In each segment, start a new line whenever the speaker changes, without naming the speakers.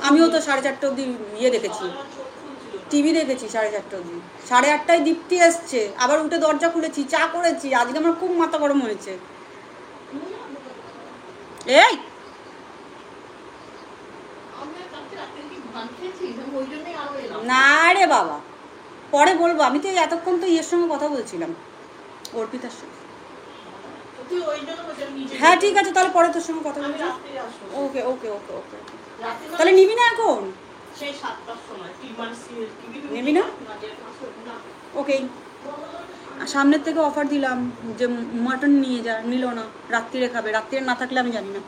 আমিও তো 4:30 অবধি ইয়ে দেখেছি, টিভি দেখেছি 4:30 অবধি। 8:30টায় দীপ্তি এসছে, আবার উঠে দরজা খুলেছি, চা করেছি। আজকে আমার খুব মাথা গরম হয়েছে। এই না রে বাবা, পরে বলবো। আমি তো এতক্ষণ তো ইয়ের সঙ্গে কথা বলছিলাম, অর্পিতার সঙ্গে। হ্যাঁ ঠিক আছে, তাহলে পরে তোর সঙ্গে কথা বলছি। ওকে ওকে ওকে ওকে তাহলে নিবি না এখন? নিবি না? ওকে। সামনের থেকে অফার দিলাম যে মাটন নিয়ে যা, নিল না। রাত্রিরে খাবে, রাত্রিরে না থাকলে আমি জানি না।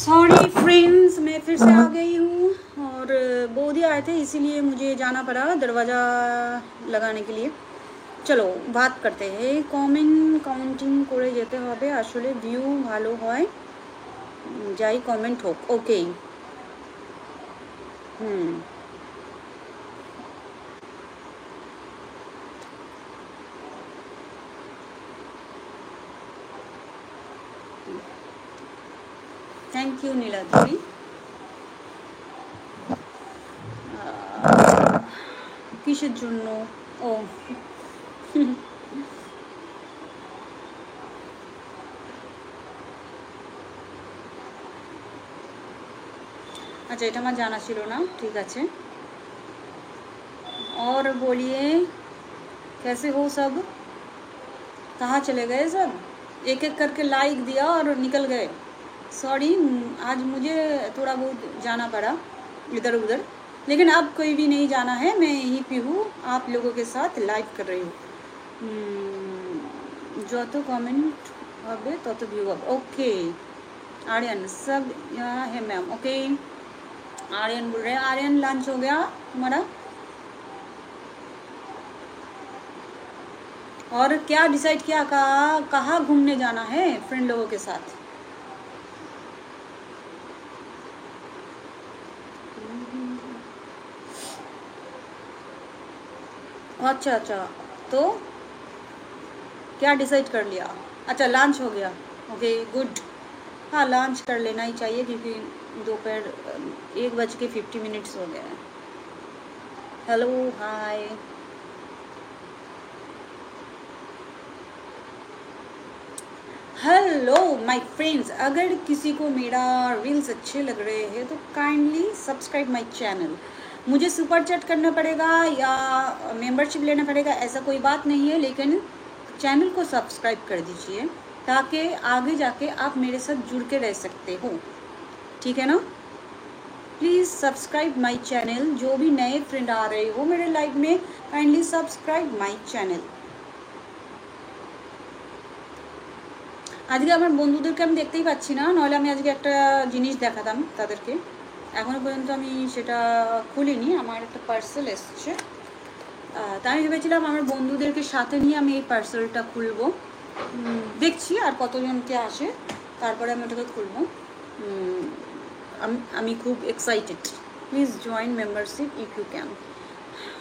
सॉरी फ्रेंड्स, मैं फिर से आ गई हूँ और बोधी आए थे इसीलिए मुझे जाना पड़ा दरवाज़ा लगाने के लिए। चलो बात करते हैं। कमेंट काउंटिंग करे যেতে হবে, আসলে ভিউ ভালো হয় যাই কমেন্ট হোক। ওকে थैंक यू नीला देवी। কিসের জন্য? ও अच्छा, এটা আমার জানা ছিল না। ঠিক আছে, और बोलिए कैसे हो सब? कहाँ चले गए सब? एक एक करके लाइक दिया और निकल गए। सॉरी, आज मुझे थोड़ा बहुत जाना पड़ा इधर उधर, लेकिन अब कोई भी नहीं जाना है, मैं यहीं पे हूँ आप लोगों के साथ लाइव कर रही हूँ। যত कमेंट হবে তত ভিউ হবে। ओके आर्यन सब यहाँ है मैम। ओके आर्यन बोल रहे हैं। आर्यन लंच हो गया तुम्हारा? और क्या डिसाइड किया, कहाँ घूमने जाना है फ्रेंड लोगों के साथ? अच्छा अच्छा, तो क्या डिसाइड कर लिया? अच्छा लंच हो गया। Okay good. हाँ लंच कर लेना ही चाहिए क्योंकि दोपहर 1:50 हो गया है। Hello hi. Hello my friends, अगर किसी को मेरा रील्स अच्छे लग रहे हैं तो काइंडली सब्सक्राइब माय चैनल। मुझे सुपर चैट करना पड़ेगा या मेंबरशिप लेना पड़ेगा ऐसा कोई बात नहीं है, लेकिन चैनल को सब्सक्राइब कर दीजिए ताकि आगे जाके आप मेरे साथ जुड़ के रह सकते हो। ठीक है ना? Please subscribe my channel. जो भी नए फ्रेंड आ रहे हो मेरे लाइव में, काइंडली सब्सक्राइब माय चैनल। আজকে আমার বন্ধুদেরকে আমি দেখতেই পাচ্ছি না, নাহলে আমি আজকে একটা জিনিস দেখাতাম তাদেরকে। এখনও পর্যন্ত আমি সেটা খুলিনি। আমার একটা পার্সেল এসছে, তাই আমি ভেবেছিলাম আমার বন্ধুদেরকে সাথে নিয়ে আমি এই পার্সেলটা খুলবো। দেখছি আর কতজনকে আসে, তারপরে আমি ওটাকে খুলবো। আমি খুব excited. Please join membership if you can.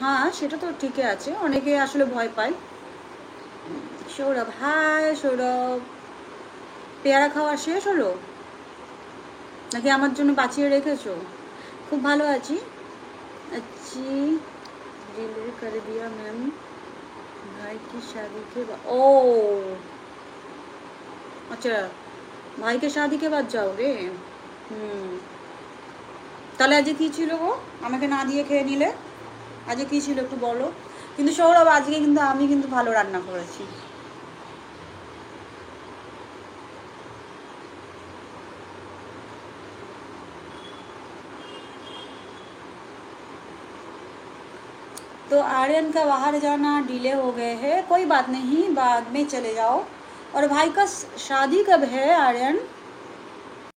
হ্যাঁ সেটা তো ঠিকই আছে, অনেকে আসলে ভয় পায়। সৌরভ হাই সৌরভ, পেয়ারা খাওয়া শেষ হলো নাকি আমার জন্য বাঁচিয়ে রেখেছো? খুব ভালো আছি। अच्छी डिलीवर कर दिया मैम, भाई की शादी के बाद। ओ अच्छा, भाई के शादी के बाद जाओगे? তাহলে আজকে কী ছিল গো, আমাকে না দিয়ে খেয়ে নিলে? আজকে কী ছিল একটু বলো। কিন্তু সৌরভ আজকে কিন্তু আমি কিন্তু ভালো রান্না করেছি। तो आर्यन का बाहर जाना डिले हो गए हैं, कोई बात नहीं, बाद में चले जाओ। और भाई का शादी कब है आर्यन?